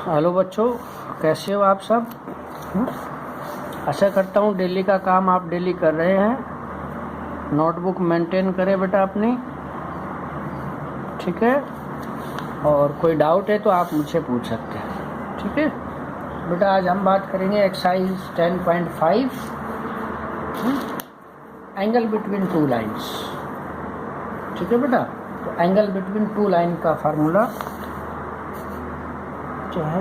Hello बच्चों, कैसे हो आप सब? आशा करता हूँ डेली का काम आप डेली कर रहे हैं। नोटबुक मेंटेन करें बेटा अपनी, ठीक है। और कोई डाउट है तो आप मुझसे पूछ सकते हैं, ठीक है बेटा। आज हम बात करेंगे exercise 10.5 angle between two lines, ठीक है बेटा। तो एंगल बिटवीन टू लाइन का फार्मूला जो है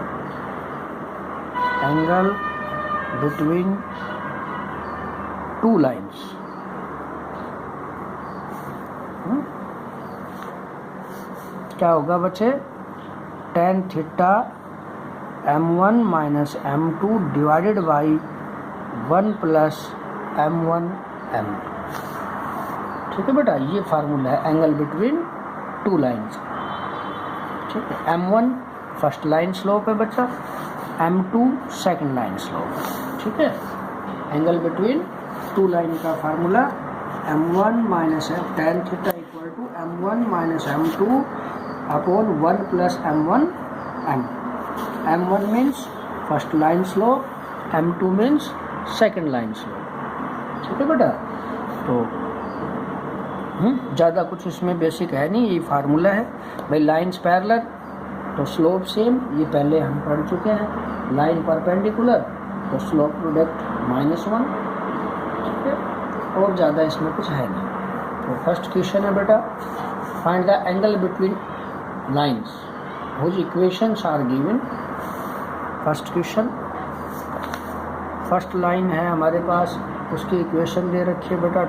एंगल बिटवीन टू लाइंस, क्या होगा बच्चे? tan theta m1 minus m2 divided by 1 plus m1 m2, ठीक है बेटा। ये फार्मूला है एंगल बिटवीन टू लाइंस, ठीक है। m1 फर्स्ट लाइन स्लोप है बच्चा, m2 सेकंड लाइन स्लोप है, ठीक है। एंगल बिटवीन टू लाइन का formula m1 minus tan theta equal to m1 minus m2 upon 1 plus m1 m2। m1 means first line slope, m2 means second line slope, ठीक है बेटा। तो ज़्यादा कुछ इसमें बेसिक है नहीं, ये फार्मूला है भाई। लाइन्स पैरेलल तो स्लोप सेम, ये पहले हम पढ़ चुके हैं। लाइन परपेंडिकुलर तो स्लोप प्रोडक्ट -1, ठीक है। और ज़्यादा इसमें कुछ है नहीं। तो फर्स्ट क्वेश्चन है बेटा, find the angle between lines whose equations are given. First question, first line है हमारे पास, उसकी इक्वेशन दे रखी है बेटा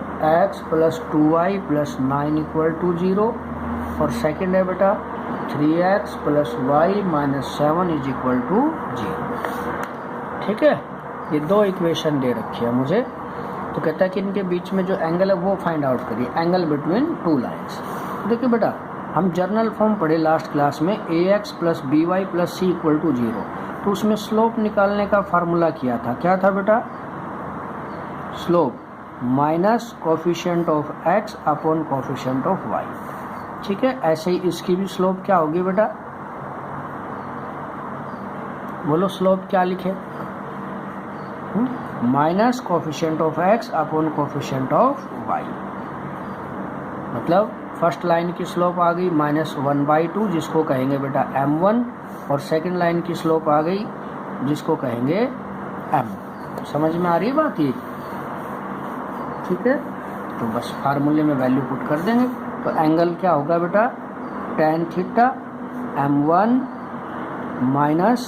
x plus 2y plus 9 equal to 0। और सेकेंड है बेटा 3x plus y minus 7 is equal to 0, ठीक है। ये दो इक्वेशन दे रखी है मुझे। तो कहता है कि इनके बीच में जो एंगल है वो फाइंड आउट करिए, एंगल बिटवीन टू लाइन्स। देखिए बेटा, हम जर्नल फॉर्म पढ़े लास्ट क्लास में ax plus B y plus C equal to 0। तो उसमें स्लोप निकालने का फार्मूला किया था, क्या था बेटा? Slope minus coefficient of x upon coefficient of y, ठीक है। ऐसे ही इसकी भी स्लोप क्या होगी बेटा? बोलो स्लोप क्या लिखे? Minus coefficient of x upon coefficient of y। मतलब फर्स्ट लाइन की स्लोप आ गई -1/2, जिसको कहेंगे बेटा m1। और सेकंड लाइन की स्लोप आ गई जिसको कहेंगे m। समझ में आ रही है बात ये, ठीक है। तो बस फार्मूले में वैल्यू पुट कर देंगे। तो एंगल क्या होगा बेटा? tan theta m1 minus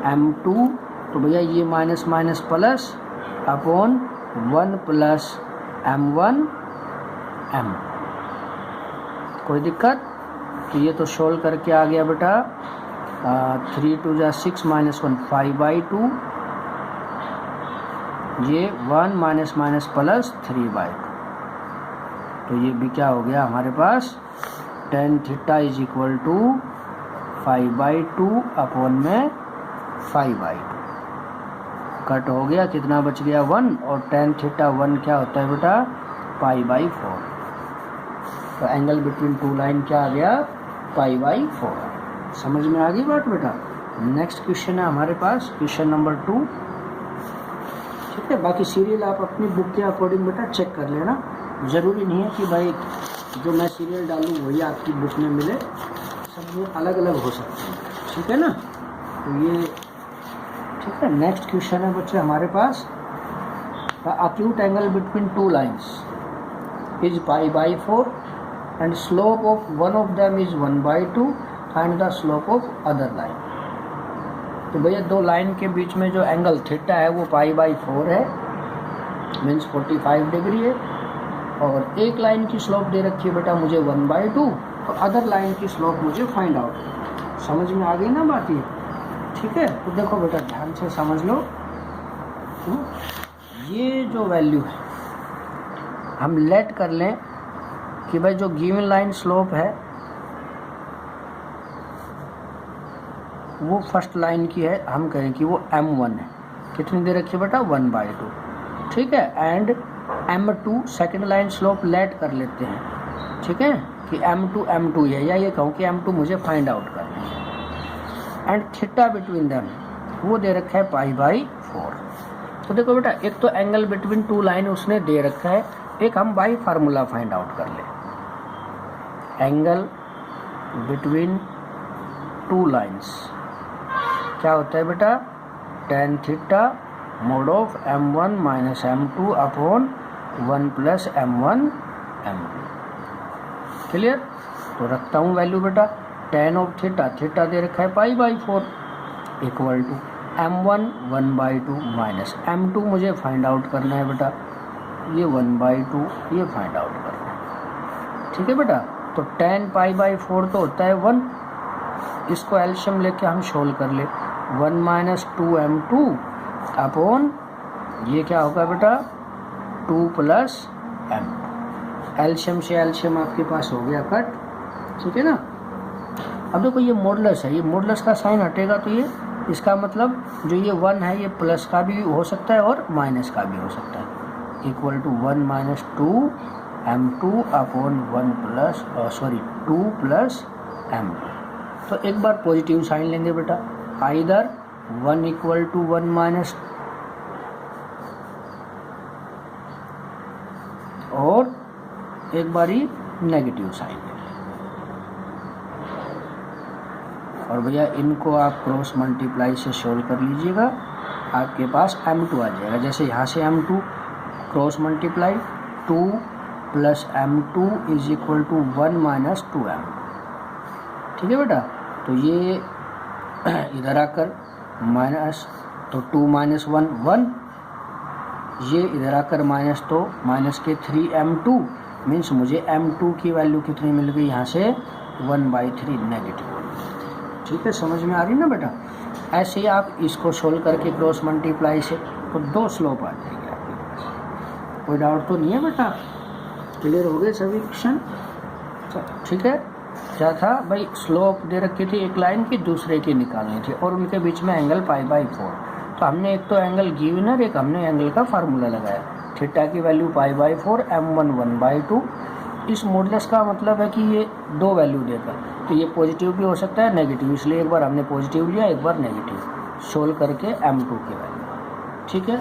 m2, तो भैया ये minus minus plus upon 1 plus m1 m। कोई दिक्कत? तो ये तो सोल्व करके आ गया बेटा 3 2 जा 6 माइनस 1 5/2, ये 1 माइनस माइनस प्लस 3/2। तो ये भी क्या हो गया हमारे पास? tan थीटा इज इक्वल टू 5/2 अपॉन में 5/2। कट हो गया, कितना बच गया? 1। और tan थीटा 1 क्या होता है बेटा? π/4। तो एंगल बिटवीन टू लाइन क्या आ गया? π/4। समझ में आ गई बात बेटा। नेक्स्ट क्वेश्चन है हमारे पास, क्वेश्चन नंबर 2, ठीक है। बाकी सीरियल आप अपनी बुक के अकॉर्डिंग बेटा चेक कर लेना। ज़रूरी नहीं है कि भाई जो मैं सीरियल डालूँ वही आपकी बुक में मिले, सब में अलग अलग हो सकते हैं, ठीक है ना। तो ये ठीक है। नेक्स्ट क्वेश्चन है बच्चे हमारे पास, the acute angle between two lines is π/4 and slope of one of them is 1/2, find the slope of other line. तो भैया दो लाइन के बीच में जो एंगल थीटा है वो π/4 है, मीन्स 45 डिग्री है। और एक लाइन की स्लोप दे रखी है बेटा मुझे 1/2, तो अदर लाइन की स्लोप मुझे फाइंड आउट। समझ में आ गई ना बात ये, ठीक है। तो देखो बेटा ध्यान से समझ लो, ये जो वैल्यू है हम लेट कर लें कि भाई जो गिवन लाइन स्लोप है वो फर्स्ट लाइन की है, हम कहें कि वो m1 है। कितनी दे रखी है बेटा? 1/2, ठीक है। And m2 second line slope let कर लेते हैं, ठीक है, कि m2 है, या ये कहूँ कि m2 मुझे फाइंड आउट करना है। एंड थीटा बिटवीन देम वो दे रखा है π/4। तो देखो बेटा, एक तो एंगल बिटवीन टू लाइन उसने दे रखा है, एक हम बाई फार्मूला फाइंड आउट कर ले। एंगल बिटवीन टू लाइंस क्या होता है बेटा, tan theta mod of m1 minus m2 upon 1 plus m1 m2। Clear? तो रखता हूँ वैल्यू बेटा, tan ऑफ थीटा, थीटा दे रखा है π/4 equal to m1 1/2 minus m2 मुझे फाइंड आउट करना है बेटा, ये 1/2 ये फाइंड आउट करना है। ठीक है बेटा, तो tan π/4 तो होता है 1, इसको एलशियम लेके हम सोल्व कर ले, 1 माइनस 2m2 अपॉन ये क्या होगा बेटा 2 प्लस m। एलशियम से एलशियम आपके पास हो गया कट। ठीक है ना? अब देखो ये मॉडुलस है, ये मॉडुलस का साइन हटेगा तो ये इसका मतलब जो ये 1 है ये प्लस का भी हो सकता है और माइनस का भी हो सकता है, इक्वल टू 1 माइनस 2m2 अपॉन 2 प्लस m2। तो एक बार पॉजिटिव साइन लेंगे बेटा, आइदर 1 इक्वल टू 1 माइनस और एक बारी नेगेटिव साइन ले। और भैया इनको आप क्रॉस मल्टीप्लाई से सोल्व कर लीजिएगा, आपके पास m2 आ जाएगा। जैसे यहाँ से m2 cross multiply 2 plus m2 is equal to 1 minus 2m। ठीक है बेटा, तो ये इधर आकर माइनस, तो 2 माइनस 1 1, ये इधर आकर माइनस, तो माइनस के 3m2 मीन्स मुझे m2 की वैल्यू कितनी मिल गई, यहाँ से 1/3 नेगेटिव। ठीक है, समझ में आ रही ना बेटा? ऐसे ही आप इसको सोल्व करके क्रॉस मल्टीप्लाई से तो 2 स्लोप आ जाएगी आपके पास। कोई डाउट तो नहीं है बेटा? क्लियर हो गए सभी क्वेश्चन? ठीक है, क्या था भाई, स्लोप दे रखी थी एक लाइन की, दूसरे की निकालनी थी और उनके बीच में एंगल π/4। तो हमने एक तो एंगल गिवन है, एक हमने एंगल का फार्मूला लगाया, थीटा की वैल्यू π/4, m1 1/2। इस मॉडुलस का मतलब है कि ये 2 वैल्यू देगा, तो ये पॉजिटिव भी हो सकता है नेगेटिव, इसलिए एक बार हमने पॉजिटिव लिया एक बार नेगेटिव, सोल्व करके m2 की वैल्यू। ठीक है,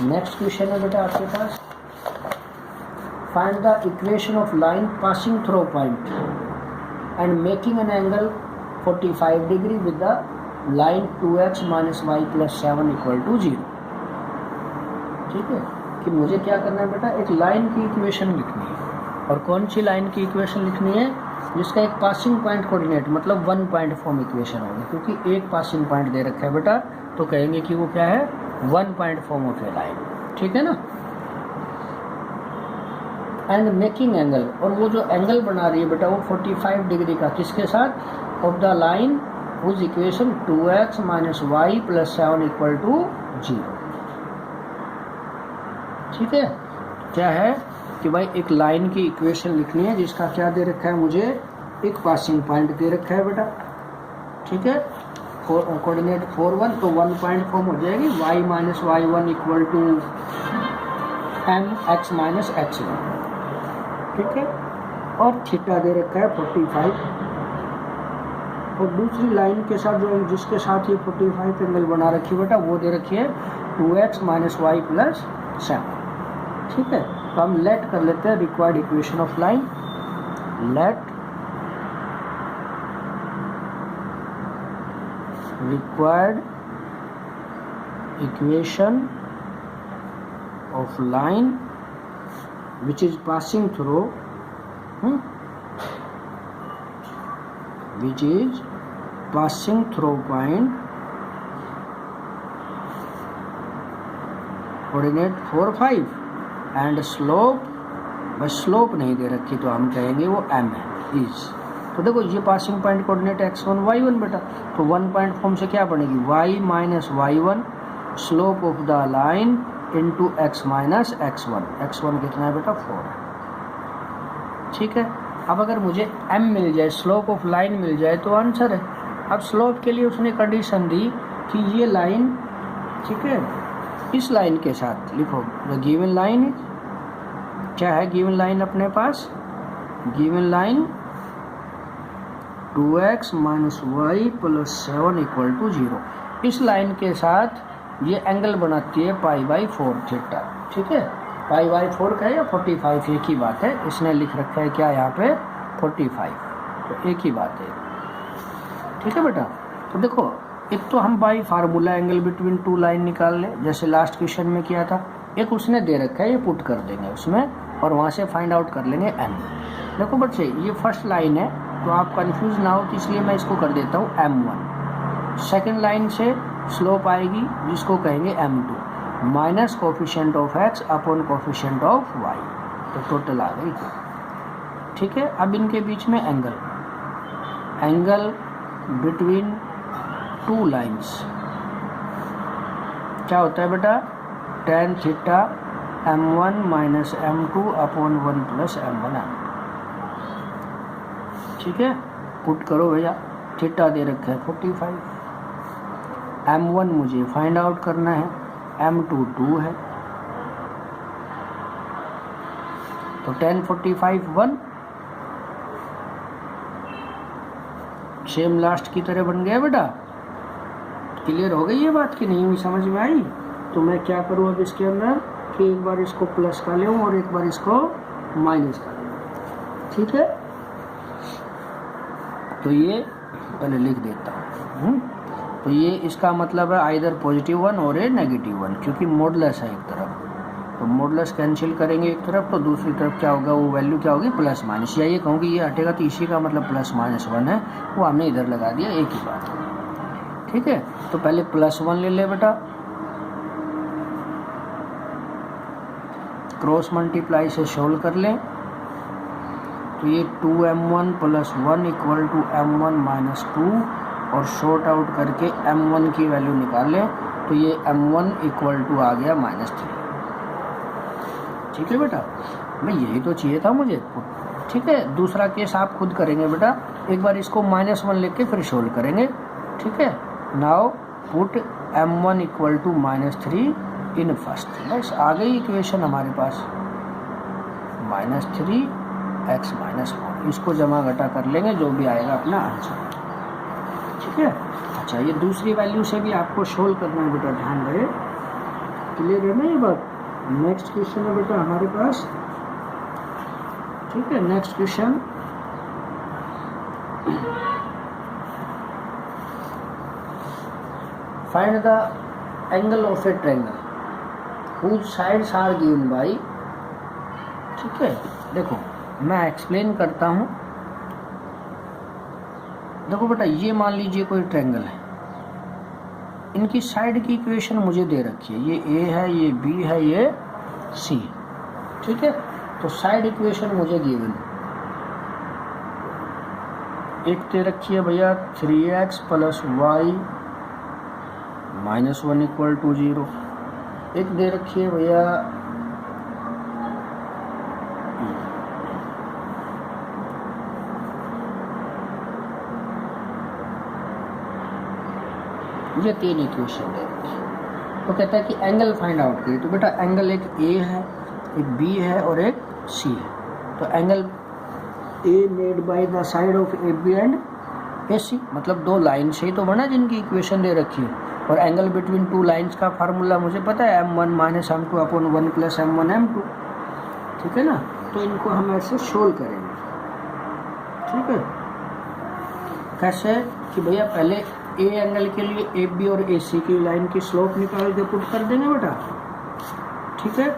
नेक्स्ट क्वेश्चन है बेटा आपके पास, find the equation of line passing through point and making an angle 45 degree with the line 2x minus y plus 7 equal to 0। ठीक है, कि मुझे क्या करना है बेटा, एक लाइन की इक्वेशन लिखनी है। और कौन सी लाइन की इक्वेशन लिखनी है? जिसका एक पासिंग पॉइंट कोऑर्डिनेट मतलब 1 पॉइंट फॉर्म इक्वेशन होगी, क्योंकि एक पासिंग पॉइंट दे रखा है बेटा, तो कहेंगे कि वो क्या है, 1 point form of A line. ठीक है ना? एंड मेकिंग एंगल, और वो जो एंगल बना रही है बेटा वो 45 डिग्री का, किसके साथ, of the line whose equation 2x minus Y plus 7 equal to 0। ठीक है, क्या है कि भाई एक लाइन की इक्वेशन लिखनी है जिसका क्या दे रखा है, मुझे एक पासिंग पॉइंट दे रखा है बेटा। ठीक है, कोऑर्डिनेट 4 1, तो 1 पॉइंट फॉर्म हो जाएगी, y minus y1 equal to mx minus x1। ठीक है, और थीटा दे रखा है 45, और दूसरी लाइन के साथ जो जिसके साथ ये 45 एंगल बना रखी है बेटा वो दे रखी है 2x माइनस वाई प्लस 7। ठीक है, तो हम लेट कर लेते हैं required equation of line. Late required equation of line which is passing through which is passing through point coordinate 4 5 and slope, बस स्लोप नहीं दे रखी तो हम कहेंगे वो m है इज। तो देखो ये passing point coordinate x1 y1 बेटा, तो 1 पॉइंट फॉर्म से क्या बनेगी, y minus y1 slope of the line into x minus x1। x1 कितना है बेटा 4 है। ठीक है, अब अगर मुझे m मिल जाए, स्लोप ऑफ लाइन मिल जाए तो आंसर है। अब स्लोप के लिए उसने कंडीशन दी कि ये लाइन, ठीक है, इस लाइन के साथ लिखो द गिवन लाइन, क्या है गिवन लाइन अपने पास, given line 2x minus Y plus 7 equal to 0। इस लाइन के साथ ये एंगल बनाती है π/4 थीटा। ठीक है, π/4 का या 45 एक ही बात है। इसने लिख रखा है क्या यहाँ पे 45, तो एक ही बात है। ठीक है बेटा, तो देखो एक तो हम by formula angle between two line निकाल लें, जैसे लास्ट क्वेश्चन में किया था। एक उसने दे रखा है, ये पुट कर देंगे उसमें और वहाँ से फाइंड आउट कर लेंगे m। देखो बच्चे ये फर्स्ट लाइन है तो आप कंफ्यूज ना हो, तो इसलिए मैं इसको कर देता हूँ m1। सेकेंड लाइन से स्लोप आएगी जिसको कहेंगे m2 minus coefficient of x upon coefficient of y, तो टोटल आ गई। ठीक है, अब इनके बीच में एंगल बिटवीन टू लाइंस क्या होता है बेटा, tan theta m1 minus m2 upon 1 plus m1 m। ठीक है, पुट करो भैया, थीटा दे रखा है 45, m1 मुझे फाइंड आउट करना है, m2 2 है, तो tan 45 1 सेम लास्ट की तरह बन गया बेटा। क्लियर हो गई ये बात कि नहीं हुई, समझ में आई? तो मैं क्या करूँ अब इसके अंदर कि एक बार इसको प्लस का लूँ और एक बार इसको माइनस का लूँ। ठीक है, तो ये पहले लिख देता हूँ। तो ये इसका मतलब है आइदर +1 और ए -1, क्योंकि मॉडुलस है एक तरफ, तो मॉडुलस कैंसिल करेंगे एक तरफ, तो दूसरी तरफ क्या होगा, वो वैल्यू क्या होगी प्लस माइनस, या ये कहूँ कि ये हटेगा तो इसी का मतलब +-1 है, वो हमने इधर लगा दिया, एक ही बात है। ठीक है, तो पहले +1 ले ले बेटा, क्रॉस मल्टीप्लाई से सोल्व कर लें, तो ये 2m1 + 1 equal to m1 minus 2, और शॉर्ट आउट करके m1 की वैल्यू निकाल लें, तो ये m1 इक्वल टू आ गया -3। ठीक है बेटा, भाई यही तो चाहिए था मुझे। ठीक है, दूसरा केस आप खुद करेंगे बेटा, एक बार इसको -1 लेके फिर सोल्व करेंगे। ठीक है, now put m1 equal to -3 in first, बस आ गई इक्वेशन हमारे पास, -3x - 4, इसको जमा घटा कर लेंगे, जो भी आएगा अपना आंसर। ठीक है, अच्छा ये दूसरी वैल्यू से भी आपको सोल्व करना है बेटा, ध्यान रहे। क्लियर है ना ये बात? नेक्स्ट क्वेश्चन है बेटा हमारे पास। ठीक है, next question, find the angle of a triangle whose sides are given by। ठीक है, देखो मैं एक्सप्लेन करता हूँ। देखो बेटा, ये मान लीजिए कोई ट्रायंगल है, इनकी साइड की इक्वेशन मुझे दे रखी है, ये ए है, ये बी है, ये सी। ठीक है, तो साइड इक्वेशन मुझे गिवन, एक दे रखी है भैया 3x + y -1 इक्वल टू 0, एक दे रखी है भैया ये 3 इक्वेशन दे रखी है। तो कहता है कि एंगल फाइंड आउट करिए, तो बेटा एंगल एक ए है, एक बी है और एक सी है। तो angle A made by the side of A B and A C, मतलब दो लाइन से ही तो बना जिनकी इक्वेशन दे रखी है। और एंगल बिटवीन टू लाइंस का फार्मूला मुझे पता है, m1 - m2 upon 1 + m1 m2। ठीक है ना, तो इनको हम ऐसे सोल्व करेंगे। ठीक है, कैसे कि भैया पहले ए एंगल के लिए ए बी और ए सी की लाइन की स्लोप निकाल के पुट कर देंगे बेटा। ठीक है,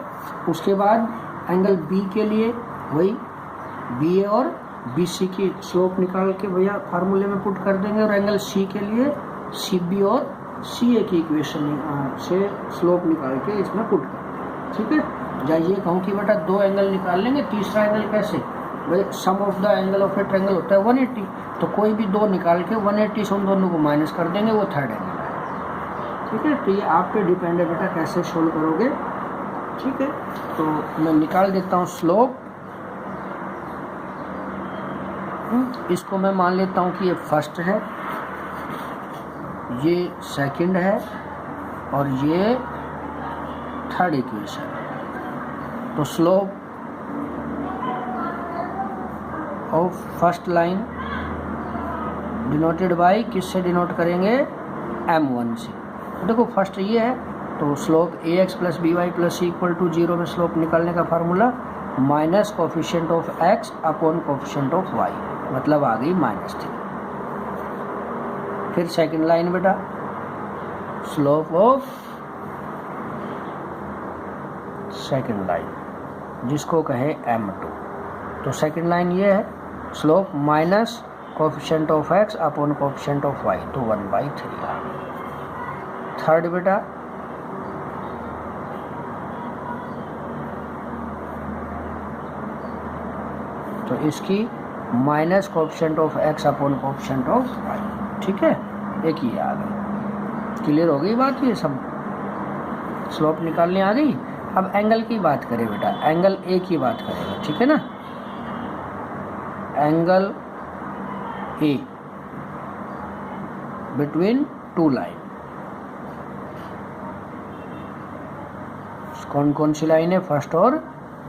उसके बाद एंगल बी के लिए वही बी ए और बी सी की स्लोप निकाल के भैया फार्मूले में पुट कर देंगे, और एंगल सी के लिए सी बी और सी ए की इक्वेशन से स्लोप निकाल के इसमें पुट कर देंगे। ठीक है, या ये कहूँ कि बेटा दो एंगल निकाल लेंगे, तीसरा एंगल कैसे, भाई sum of the angle of a triangle होता है 180, तो कोई भी दो निकाल के 180 से उन दोनों को माइनस कर देंगे, वो थर्ड एंगल है। ठीक है, तो ये आप पे डिपेंड है बेटा कैसे सोल्व करोगे। ठीक है, तो मैं निकाल देता हूँ स्लोप, इसको मैं मान लेता हूँ कि ये फर्स्ट है, ये सेकंड है और ये थर्ड इक्वेशन। तो slope of first line denoted by किससे डिनोट करेंगे, m1 से। तो देखो फर्स्ट ये है, तो slope ax plus B y plus C equal to 0 में स्लोप निकालने का formula minus coefficient of x upon coefficient of y, मतलब आ गई -3। फिर सेकंड लाइन बेटा, स्लोप ऑफ सेकंड लाइन जिसको कहे m2, तो सेकंड लाइन ये है, slope minus coefficient of x upon coefficient of y, तो 1/3 आ गई। थर्ड बेटा, तो इसकी minus coefficient of x upon coefficient of y, ठीक है, एक ही आ गई। क्लियर हो गई बात, ये सब स्लोप निकालने आ गई। अब एंगल की बात करें बेटा, एंगल ए की बात करेंगे, ठीक है ना। Angle A between two line, कौन कौन सी लाइन है, फर्स्ट और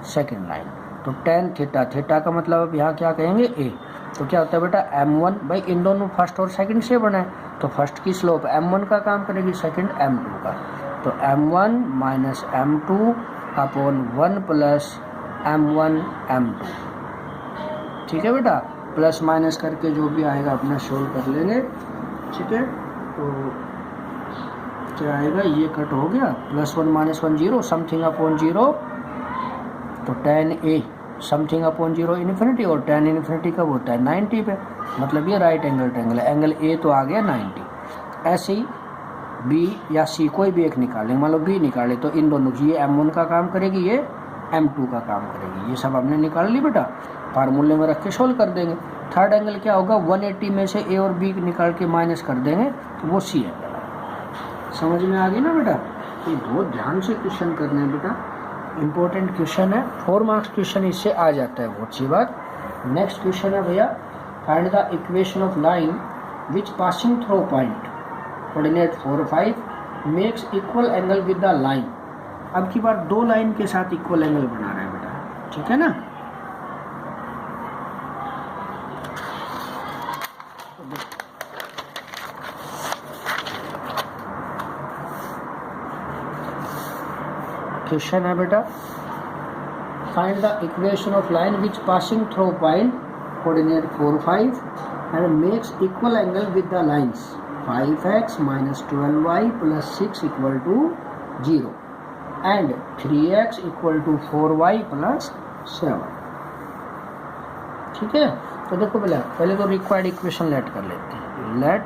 सेकंड लाइन। तो tan थीटा, थीटा का मतलब अब यहाँ क्या कहेंगे, ए। तो क्या होता है बेटा, m1 भाई इन दोनों फर्स्ट और सेकंड से बना है, तो फर्स्ट की स्लोप m1 का काम करेगी, सेकंड m2 का। तो m1 minus m2 upon 1 plus m1 m2, ठीक है बेटा। प्लस माइनस करके जो भी आएगा अपना सोल्व कर लेंगे, ठीक है। तो क्या आएगा, ये कट हो गया, +1 - 1 0, समथिंग अपॉन 0, तो tan a something upon 0 infinity, और tan इन्फिनिटी कब होता है, 90 पे, मतलब ये राइट एंगल ट्रायंगल है। एंगल a तो आ गया 90। ऐसे ही b या c कोई भी एक निकालें, मान लो b निकाले, तो इन दोनों की, ये m1 का काम करेगी, ये m2 का काम करेगी। ये सब हमने निकाल ली बेटा, फार्मूले में रख के सोल्व कर देंगे। थर्ड एंगल क्या होगा, 180 में से a और b निकाल के माइनस कर देंगे, तो वो c है। समझ में आ गई ना बेटा। ये बहुत ध्यान से क्वेश्चन करना है बेटा, इंपॉर्टेंट क्वेश्चन है, 4 मार्क्स क्वेश्चन इससे आ जाता है, बहुत सी बात। नेक्स्ट क्वेश्चन है भैया, find the equation of line which passing through point coordinate 4 5 makes equal angle with the line. अब की बार दो लाइन के साथ इक्वल एंगल बना रहा है बेटा, ठीक है ना। क्वेश्चन है बेटा, find the equation of line which passing through point coordinate 4 5 and makes equal angle with the lines 5x - 12y + 6 = 0 and 3x = 4y + 7, ठीक है। तो देखो पहले तो रिक्वायर्ड इक्वेशन लेट कर लेते हैं। Late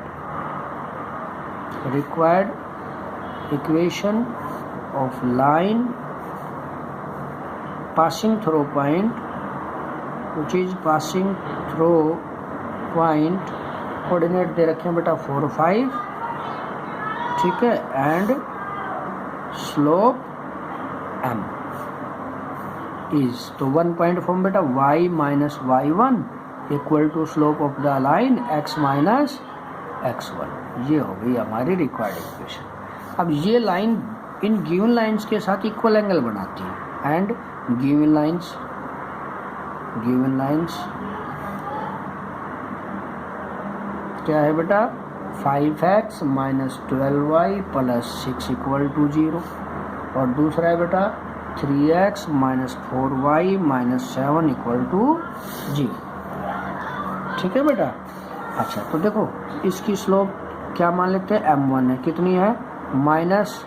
required equation of line passing through point, which is passing through point, coordinate दे रखे हैं बेटा 4 5, ठीक है, एंड स्लोप m इज, तो 1 पॉइंट फॉर्म बेटा y - y1 = slope of the line x - x1। ये हो गई हमारी रिक्वायर्ड इक्वेशन। अब ये लाइन इन गिवन लाइंस के साथ इक्वल एंगल बनाती है, एंड गिवन लाइंस क्या है बेटा, 5x - 12y + 6 = 0, और दूसरा है बेटा 3x - 4y - 7 = 0, ठीक है बेटा। अच्छा, तो देखो इसकी स्लोप क्या मान लेते हैं, m1 है, कितनी है, minus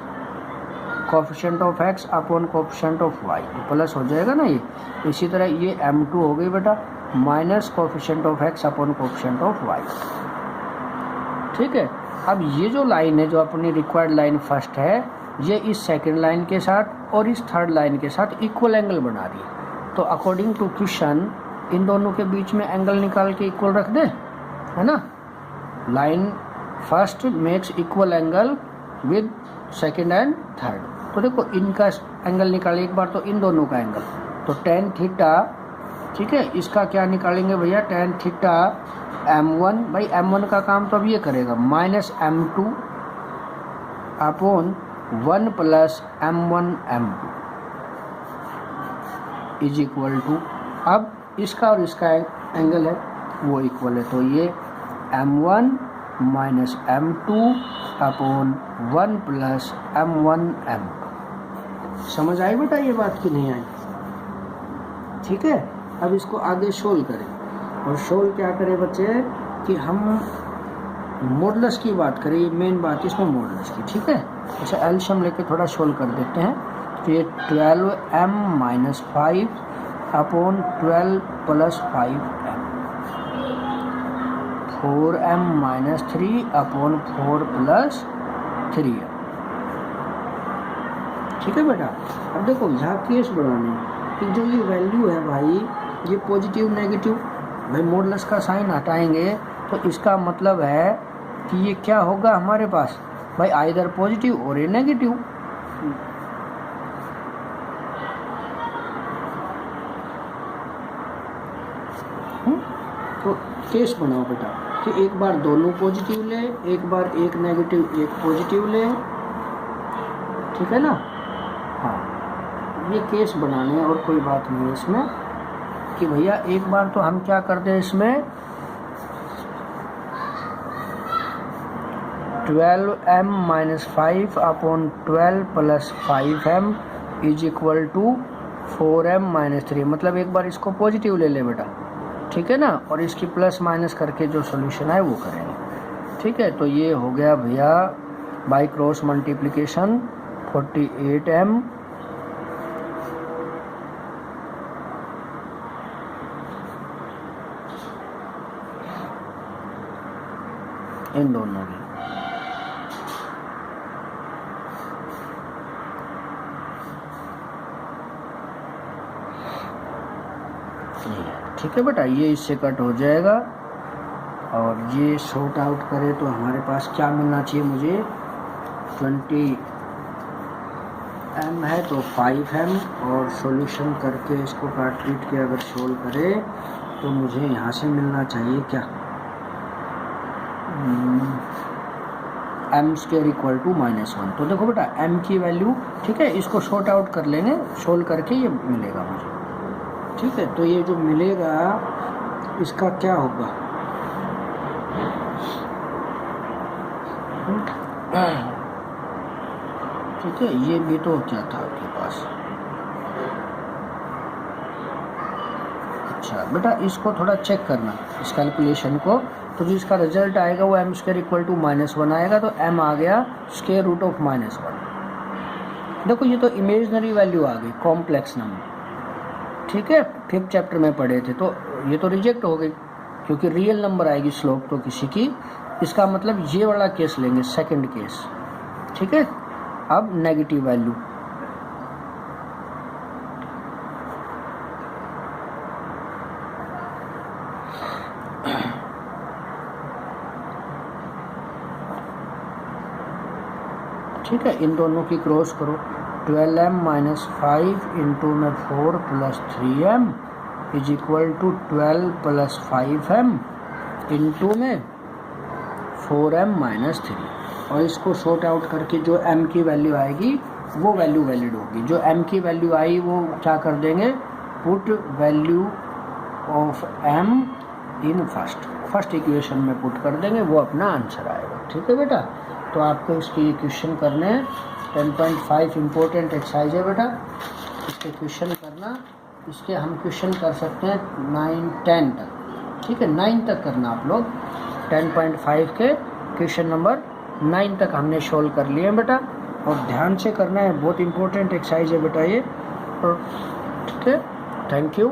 coefficient of x upon coefficient of y, तो प्लस हो जाएगा ना ये। इसी तरह ये m2 हो गई बेटा, minus coefficient of x upon coefficient of y, ठीक है। अब ये जो लाइन है, जो अपनी रिक्वायर्ड लाइन फर्स्ट है, ये इस सेकंड लाइन के साथ और इस थर्ड लाइन के साथ इक्वल एंगल बना रही है। तो अकॉर्डिंग टू क्वेश्चन इन दोनों के बीच में एंगल निकाल के इक्वल रख दे, है ना। Line first makes equal angle with second and third. तो देखो इनका एंगल निकालिए एक बार, तो इन दोनों का एंगल, तो tan थीटा, ठीक है, इसका क्या निकालेंगे भैया, tan थीटा m1, भाई m1 का काम तो अब ये करेगा, -m2 अपॉन 1 + m1 m2 = अब इसका और इसका एंगल है वो इक्वल है, तो ये m1 minus m2 upon 1 plus m1 m2। समझ आई बेटा ये बात कि नहीं आई? ठीक है, अब इसको आगे सोल्व करें। और सोल्व क्या करें बच्चे कि हम मॉडुलस की बात करें, मेन बात इसमें मॉडुलस की। ठीक है, अच्छा एलसीएम लेके थोड़ा सोल्व कर देते हैं। तो ये 12m minus 5 upon 12 plus 5m, 4m minus 3 upon 4 plus 3m। ठीक है बेटा, अब देखो यहाँ केस बढ़ाने कि जो ये वैल्यू है भाई, ये पॉजिटिव नेगेटिव, भाई मॉडुलस का साइन हटाएंगे तो इसका मतलब है कि ये क्या होगा हमारे पास भाई, आइदर पॉजिटिव और ये नेगेटिव। तो केस बनाओ बेटा कि एक बार दोनों पॉजिटिव ले, एक बार एक नेगेटिव एक पॉजिटिव ले। ठीक है ना? हाँ, ये केस बनाने हैं और कोई बात नहीं है इसमें कि भैया एक बार तो हम क्या कर दें इसमें 12m minus 5 upon 12 plus 5m is equal to 4m minus 3। मतलब एक बार इसको पॉजिटिव ले ले बेटा, ठीक है ना, और इसकी प्लस माइनस करके जो सॉल्यूशन है वो करेंगे। ठीक है, तो ये हो गया भैया बाय क्रॉस मल्टीप्लिकेशन 48m इन दोनों की। ठीक है बेटा, ये इससे कट हो जाएगा और ये सॉर्ट आउट करें तो हमारे पास क्या मिलना चाहिए मुझे, 20m है तो 5m, और सॉल्यूशन करके इसको काट पीट के अगर सोल्व करें तो मुझे यहाँ से मिलना चाहिए क्या, m स्क्वायर इक्वल टू -1। तो देखो बेटा m की वैल्यू, ठीक है, इसको सॉर्ट आउट कर लेंगे, सोल्व करके ये मिलेगा मुझे। ठीक है, तो ये जो मिलेगा इसका क्या होगा, ठीक है, ये भी तो क्या था आपके पास। अच्छा बेटा, इसको थोड़ा चेक करना इस कैलकुलेशन को, तो जो इसका रिजल्ट आएगा वो m स्क्वायर इक्वल टू -1 आएगा, तो m आ गया स्क्वायर रूट ऑफ -1। देखो ये तो इमेजिनरी वैल्यू आ गई, कॉम्प्लेक्स नंबर। ठीक है, 5th चैप्टर में पढ़े थे, तो ये तो रिजेक्ट हो गई क्योंकि रियल नंबर आएगी स्लोप तो किसी की। इसका मतलब ये वाला केस लेंगे, सेकंड केस। ठीक है, अब नेगेटिव वैल्यू, ठीक है, इन दोनों की क्रॉस करो, 12m माइनस 5 इंटू में 4 plus 3m is equal to 12 plus 5m into में 4m माइनस 3। और इसको सॉर्ट आउट करके जो m की वैल्यू आएगी वो वैल्यू वैलिड होगी। जो m की वैल्यू आई वो क्या कर देंगे, put value of m in first equation में पुट कर देंगे, वो अपना आंसर आएगा। ठीक है बेटा, तो आपको इसके क्वेश्चन करने हैं। 10.5 इम्पोर्टेंट एक्सरसाइज है बेटा, इसके क्वेश्चन करना। इसके हम क्वेश्चन कर सकते हैं 9-10 तक। ठीक है, 9 तक करना आप लोग। 10.5 के क्वेश्चन नंबर 9 तक हमने सोल्व कर लिए बेटा, और ध्यान से करना है, बहुत इम्पोर्टेंट एक्सरसाइज है बेटा ये। और ठीक है, थैंक यू।